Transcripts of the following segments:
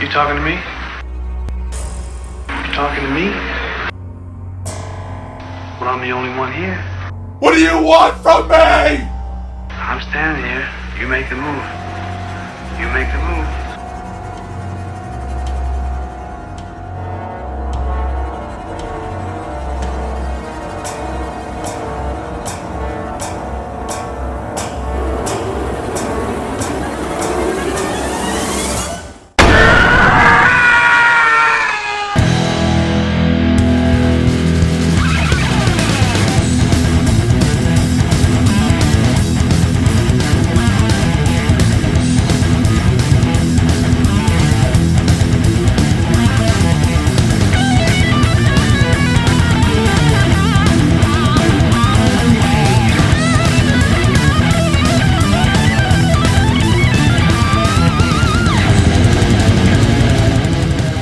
You talking to me? You talking to me? Well, I'm the only one here. What do you want from me? I'm standing here. You make the move. You make the move.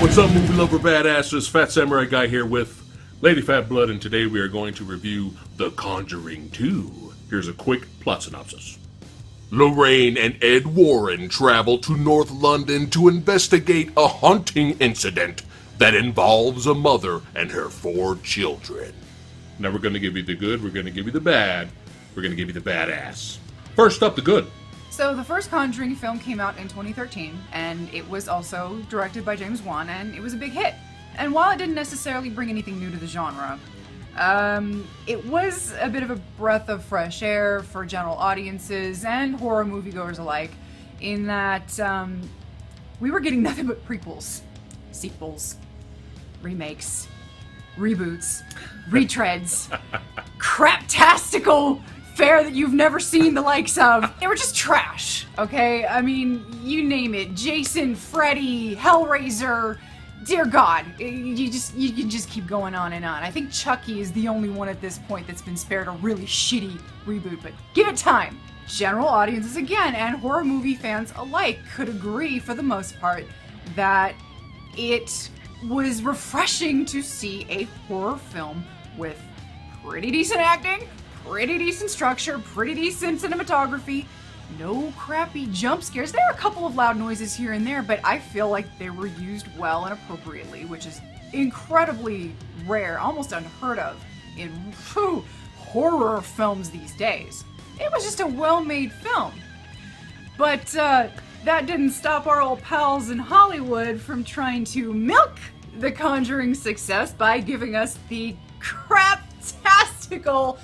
What's up, movie lover badasses? Fat Samurai Guy here with Lady Fat Blood, and today we are going to review The Conjuring 2. Here's a quick plot synopsis. Lorraine and Ed Warren travel to North London to investigate a haunting incident that involves a mother and her 4 children. Now we're going to give you the good, we're going to give you the bad, we're going to give you the badass. First up, the good. So the first Conjuring film came out in 2013, and it was also directed by James Wan, and it was a big hit. And while it didn't necessarily bring anything new to the genre, it was a bit of a breath of fresh air for general audiences and horror moviegoers alike, in that we were getting nothing but prequels, sequels, remakes, reboots, retreads, craptastical fare that you've never seen the likes of. They were just trash, okay? I mean, you name it. Jason, Freddy, Hellraiser, dear God. You can just keep going on and on. I think Chucky is the only one at this point that's been spared a really shitty reboot, but give it time. General audiences, again, and horror movie fans alike could agree, for the most part, that it was refreshing to see a horror film with pretty decent acting, pretty decent structure, pretty decent cinematography, no crappy jump scares. There are a couple of loud noises here and there, but I feel like they were used well and appropriately, which is incredibly rare, almost unheard of in horror films these days. It was just a well-made film. But that didn't stop our old pals in Hollywood from trying to milk The Conjuring success by giving us the craptastical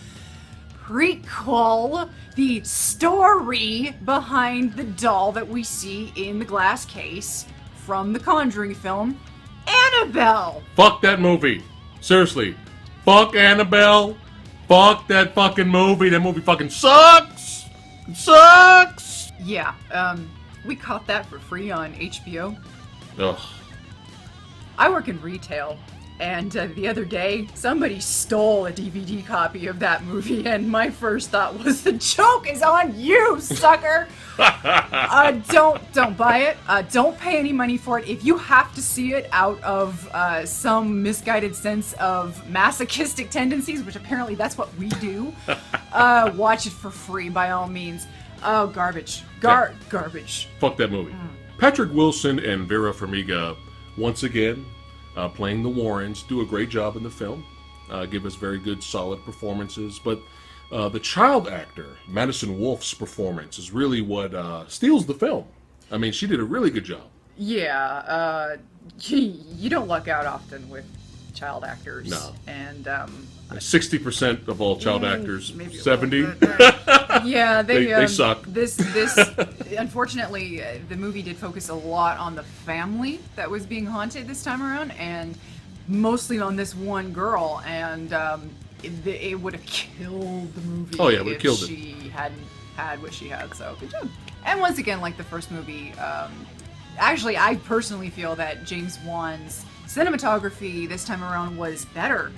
prequel, the story behind the doll that we see in the glass case from the Conjuring film, Annabelle. Fuck that movie. Seriously. Fuck Annabelle. Fuck that fucking movie. That movie fucking sucks. It sucks. Yeah, we caught that for free on HBO. Ugh. I work in retail, and the other day, somebody stole a DVD copy of that movie, and my first thought was, the joke is on you, sucker! Don't buy it. Don't pay any money for it. If you have to see it out of some misguided sense of masochistic tendencies, which apparently that's what we do, watch it for free, by all means. Oh, garbage. Garbage. Fuck that movie. Patrick Wilson and Vera Farmiga, once again, playing the Warrens, do a great job in the film, give us very good, solid performances, but the child actor, Madison Wolfe's performance, is really what steals the film. I mean, she did a really good job. Yeah, you don't luck out often with child actors. No. And 60% of all child actors, 70. Yeah, they suck. This unfortunately, the movie did focus a lot on the family that was being haunted this time around, and mostly on this one girl, and it would have killed the movie. Oh yeah, it would have killed if she hadn't had what she had. So good job. And once again, like the first movie, actually, I personally feel that James Wan's cinematography this time around was better.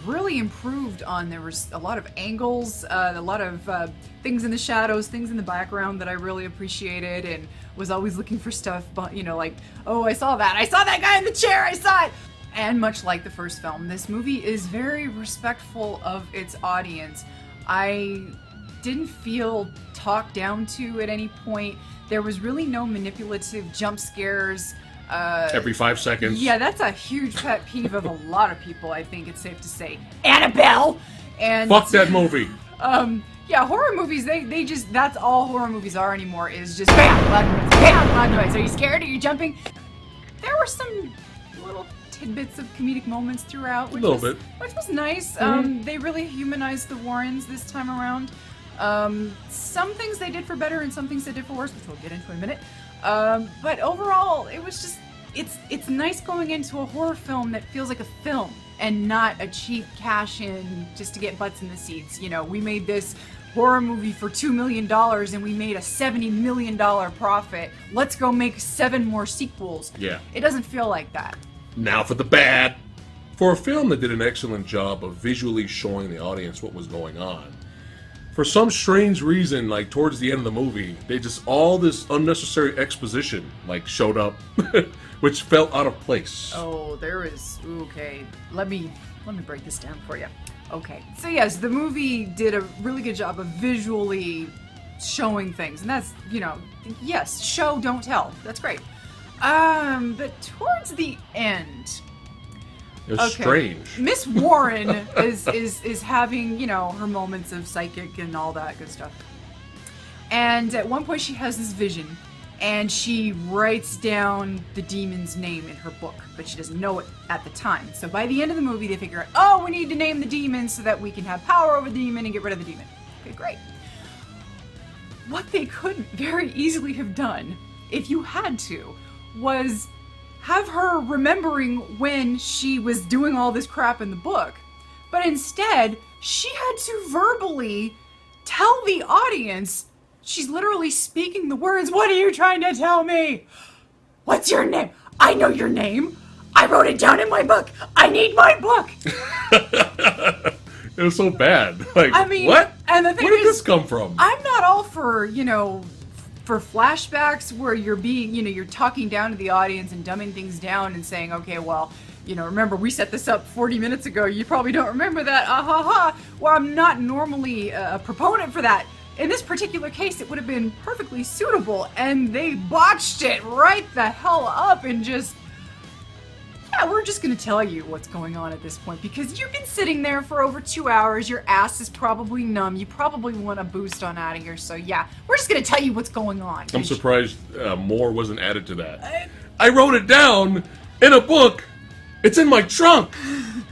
Really improved on, there was a lot of angles, a lot of things in the shadows, things in the background that I really appreciated, and was always looking for stuff, but like, oh, I saw that guy in the chair, I saw it! And much like the first film, this movie is very respectful of its audience. I didn't feel talked down to at any point. There was really no manipulative jump scares. Every 5 seconds. Yeah, that's a huge pet peeve of a lot of people, I think it's safe to say. Annabelle! And Fuck that movie. Yeah, horror movies, they just, that's all horror movies are anymore, is just bam, loud noise, bam, loud noise. Are you scared? Are you jumping? There were some little tidbits of comedic moments throughout. Which was nice. They really humanized the Warrens this time around. Some things they did for better and some things they did for worse, which we'll get into in a minute. But overall, it was just, it's nice going into a horror film that feels like a film and not a cheap cash-in just to get butts in the seats. You know, we made this horror movie for $2 million and we made a $70 million profit. Let's go make 7 more sequels. Yeah. It doesn't feel like that. Now for the bad. For a film that did an excellent job of visually showing the audience what was going on, for some strange reason, like towards the end of the movie, they just, all this unnecessary exposition, like, showed up, which felt out of place. Oh, there is, okay, let me break this down for you. Okay, so yes, the movie did a really good job of visually showing things, and that's, you know, yes, show, don't tell. That's great. But towards the end, it was strange. Miss Warren is having, you know, her moments of psychic and all that good stuff. And at one point she has this vision, and she writes down the demon's name in her book, but she doesn't know it at the time. So by the end of the movie, they figure out, oh, we need to name the demon so that we can have power over the demon and get rid of the demon. Okay, great. What they could very easily have done, if you had to, was have her remembering when she was doing all this crap in the book. But instead, she had to verbally tell the audience, she's literally speaking the words, what are you trying to tell me? What's your name? I know your name. I wrote it down in my book. I need my book. It was so bad. Like, I mean, what? And the thing Where did is, this come from? I'm not all for, you know, for flashbacks where you're being, you know, you're talking down to the audience and dumbing things down and saying, okay, well, you know, remember we set this up 40 minutes ago. You probably don't remember that. Ah ha ha. Well, I'm not normally a proponent for that. In this particular case, it would have been perfectly suitable, and they botched it right the hell up and just, yeah, we're just gonna tell you what's going on at this point because you've been sitting there for over 2 hours. Your ass is probably numb. You probably want a boost on out of here. So yeah, we're just gonna tell you what's going on. I'm surprised more wasn't added to that. I wrote it down in a book. It's in my trunk.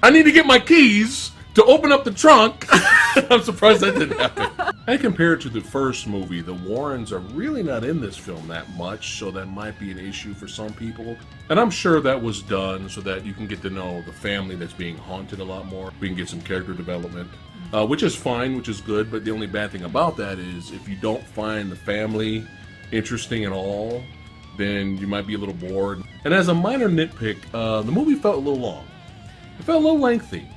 I need to get my keys to open up the trunk. I'm surprised that didn't happen. And compared to the first movie, the Warrens are really not in this film that much, so that might be an issue for some people. And I'm sure that was done so that you can get to know the family that's being haunted a lot more. We can get some character development, which is fine, which is good, but the only bad thing about that is if you don't find the family interesting at all, then you might be a little bored. And as a minor nitpick, the movie felt a little long. It felt a little lengthy.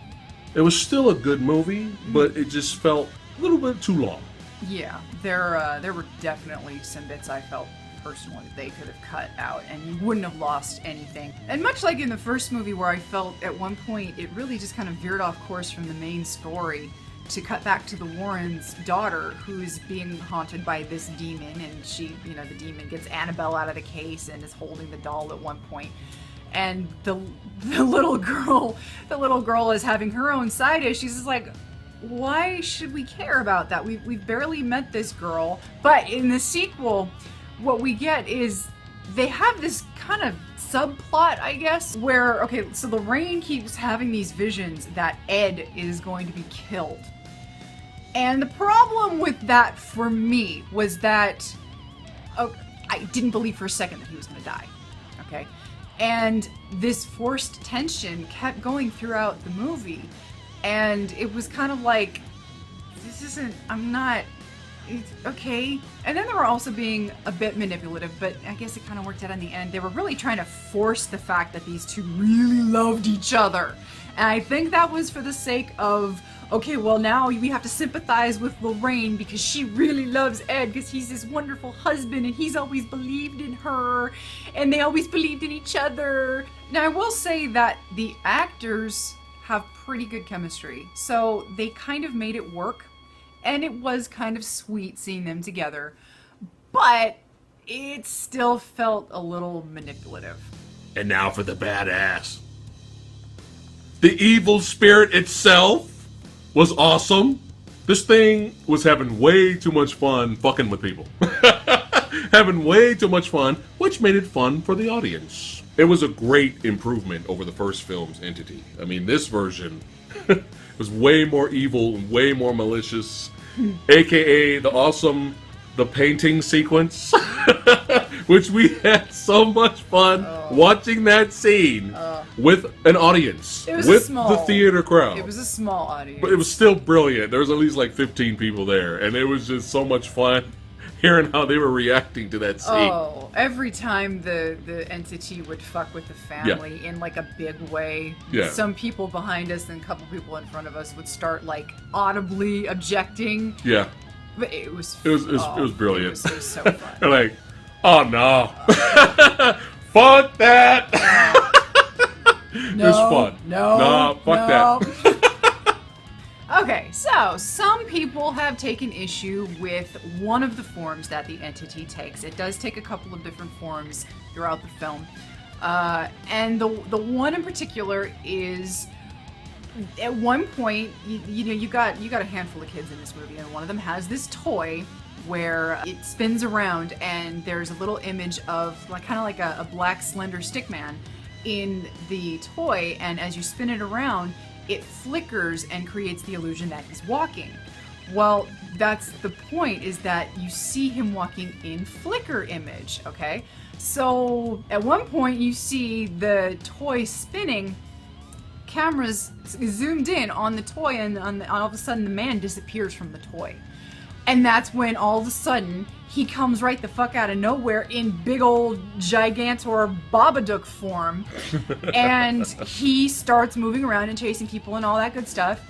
It was still a good movie, but it just felt a little bit too long. Yeah, there were definitely some bits I felt personally they could have cut out, and you wouldn't have lost anything. And much like in the first movie where I felt at one point it really just kind of veered off course from the main story to cut back to the Warrens' daughter who's being haunted by this demon, and she, you know, the demon gets Annabelle out of the case and is holding the doll at one point. And the little girl is having her own side issues. She's just like, why should we care about that? We've barely met this girl. But in the sequel, what we get is they have this kind of subplot, I guess, where, okay, so Lorraine keeps having these visions that Ed is going to be killed. And the problem with that for me was that I didn't believe for a second that he was going to die. Okay? And this forced tension kept going throughout the movie. And it was kind of like, this isn't, I'm not, it's okay. And then they were also being a bit manipulative, but I guess it kind of worked out in the end. They were really trying to force the fact that these two really loved each other. And I think that was for the sake of, okay, well now we have to sympathize with Lorraine because she really loves Ed because he's this wonderful husband and he's always believed in her and they always believed in each other. Now I will say that the actors have pretty good chemistry, so they kind of made it work, and it was kind of sweet seeing them together, but it still felt a little manipulative. And now for the badass. The evil spirit itself was awesome. This thing was having way too much fun fucking with people. Having way too much fun, which made it fun for the audience. It was a great improvement over the first film's entity. I mean, this version was way more evil and way more malicious. AKA the painting sequence. Which we had so much fun watching that scene with an audience. It was with small, the theater crowd. It was a small audience. But it was still brilliant. There was at least like 15 people there. And it was just so much fun hearing how they were reacting to that scene. Oh, every time the entity would fuck with the family in like a big way. Yeah. Some people behind us and a couple people in front of us would start like audibly objecting. Yeah. But it was brilliant. It was so fun. They're like, oh no. Fuck that. It was fun. No, fuck that. Okay, so some people have taken issue with one of the forms that the entity takes. It does take a couple of different forms throughout the film. And the one in particular is, at one point, you got a handful of kids in this movie, and one of them has this toy where it spins around and there's a little image of kind of like a black slender stick man in the toy, and as you spin it around, it flickers and creates the illusion that he's walking. Well, that's the point, is that you see him walking in flicker image, okay? So at one point you see the toy spinning, cameras zoomed in on the toy, and all of a sudden the man disappears from the toy. And that's when all of a sudden he comes right the fuck out of nowhere in big old Gigantor Babadook form. And he starts moving around and chasing people and all that good stuff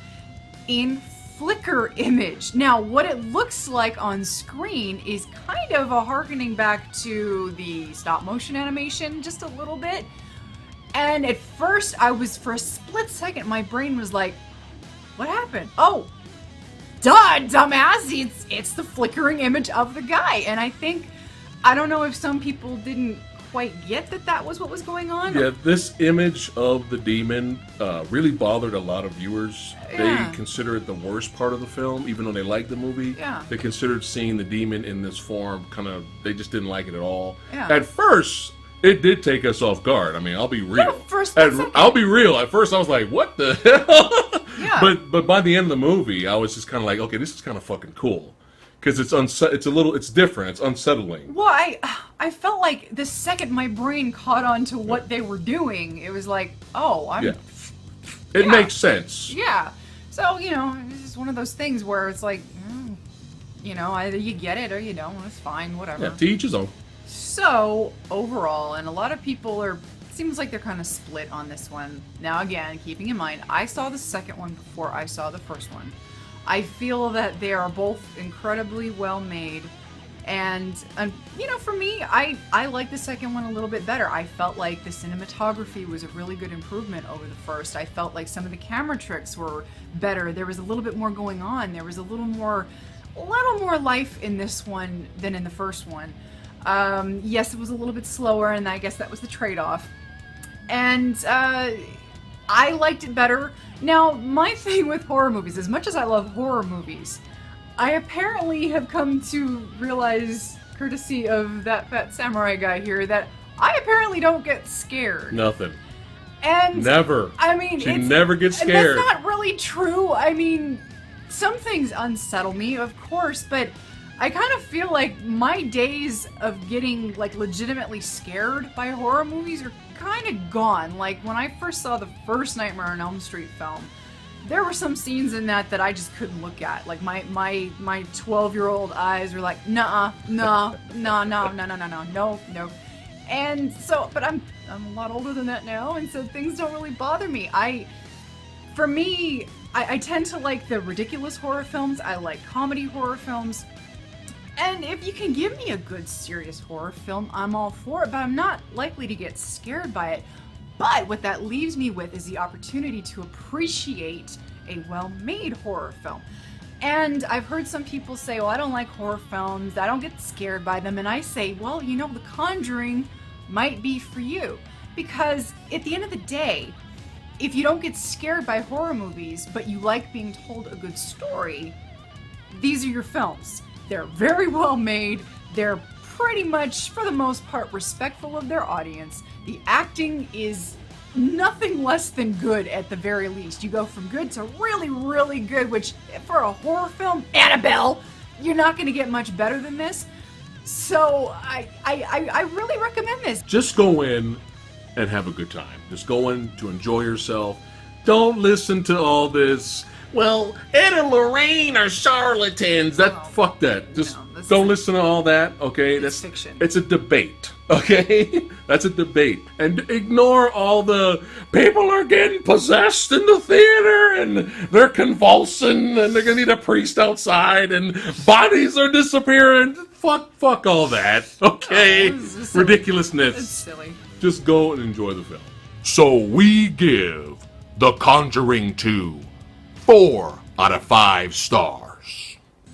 in flicker image. Now, what it looks like on screen is kind of a harkening back to the stop motion animation, just a little bit. And at first, for a split second, my brain was like, what happened? Oh, duh, dumbass, it's the flickering image of the guy. And I don't know if some people didn't quite get that was what was going on. Yeah, this image of the demon really bothered a lot of viewers. Yeah. They consider it the worst part of the film, even though they liked the movie. Yeah. They considered seeing the demon in this form they just didn't like it at all. Yeah. At first, it did take us off guard. I mean, I'll be real. Yeah, I'll be real. At first, I was like, what the hell? Yeah. But by the end of the movie, I was just kind of like, okay, this is kind of fucking cool. Because it's different. It's unsettling. Well, I felt like the second my brain caught on to what they were doing, it was like, oh, It makes sense. Yeah. So, it's just one of those things where it's like, either you get it or you don't. It's fine, whatever. Yeah, to each his own. So, overall, and a lot of people seems like they're kind of split on this one. Now, again, keeping in mind, I saw the second one before I saw the first one. I feel that they are both incredibly well made. And for me, I like the second one a little bit better. I felt like the cinematography was a really good improvement over the first. I felt like some of the camera tricks were better. There was a little bit more going on. There was a little more life in this one than in the first one. Yes, it was a little bit slower, and I guess that was the trade-off. And I liked it better. Now, my thing with horror movies, as much as I love horror movies, I apparently have come to realize, courtesy of that fat samurai guy here, that I apparently don't get scared. Nothing. And never. I mean, she never gets scared. That's not really true. I mean, some things unsettle me, of course, but I kind of feel like my days of getting legitimately scared by horror movies are kind of gone. Like when I first saw the first Nightmare on Elm Street film, there were some scenes in that I just couldn't look at. Like my 12-year-old eyes were like, nah, no. And so, but I'm a lot older than that now, and so things don't really bother me. I tend to like the ridiculous horror films. I like comedy horror films. And if you can give me a good, serious horror film, I'm all for it, but I'm not likely to get scared by it. But what that leaves me with is the opportunity to appreciate a well-made horror film. And I've heard some people say, well, I don't like horror films, I don't get scared by them, and I say, well, The Conjuring might be for you. Because at the end of the day, if you don't get scared by horror movies, but you like being told a good story, these are your films. They're very well made. They're pretty much, for the most part, respectful of their audience. The acting is nothing less than good at the very least. You go from good to really, really good, which for a horror film, Annabelle, you're not going to get much better than this. So I really recommend this. Just go in and have a good time. Just go in to enjoy yourself. Don't listen to all this. Well, Ed and Lorraine are charlatans. Fuck that. Just don't listen to all that. Okay, It's fiction. It's a debate. Okay, that's a debate, and ignore all the people are getting possessed in the theater and they're convulsing and they're gonna need a priest outside and bodies are disappearing. Fuck all that. Okay, It's silly. ridiculousness. It's silly. Just go and enjoy the film. So we give The Conjuring 2 4 out of 5 stars.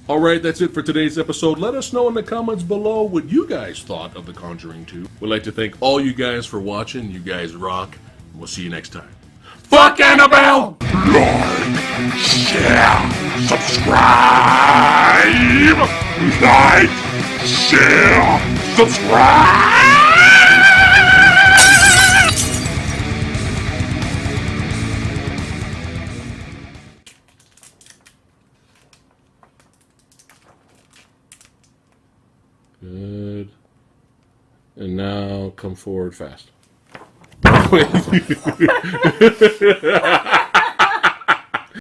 Alright, that's it for today's episode. Let us know in the comments below what you guys thought of The Conjuring 2. We'd like to thank all you guys for watching. You guys rock. We'll see you next time. Fuck Annabelle! Like, share, subscribe! Like, share, subscribe! Good. And now come forward fast. Wait.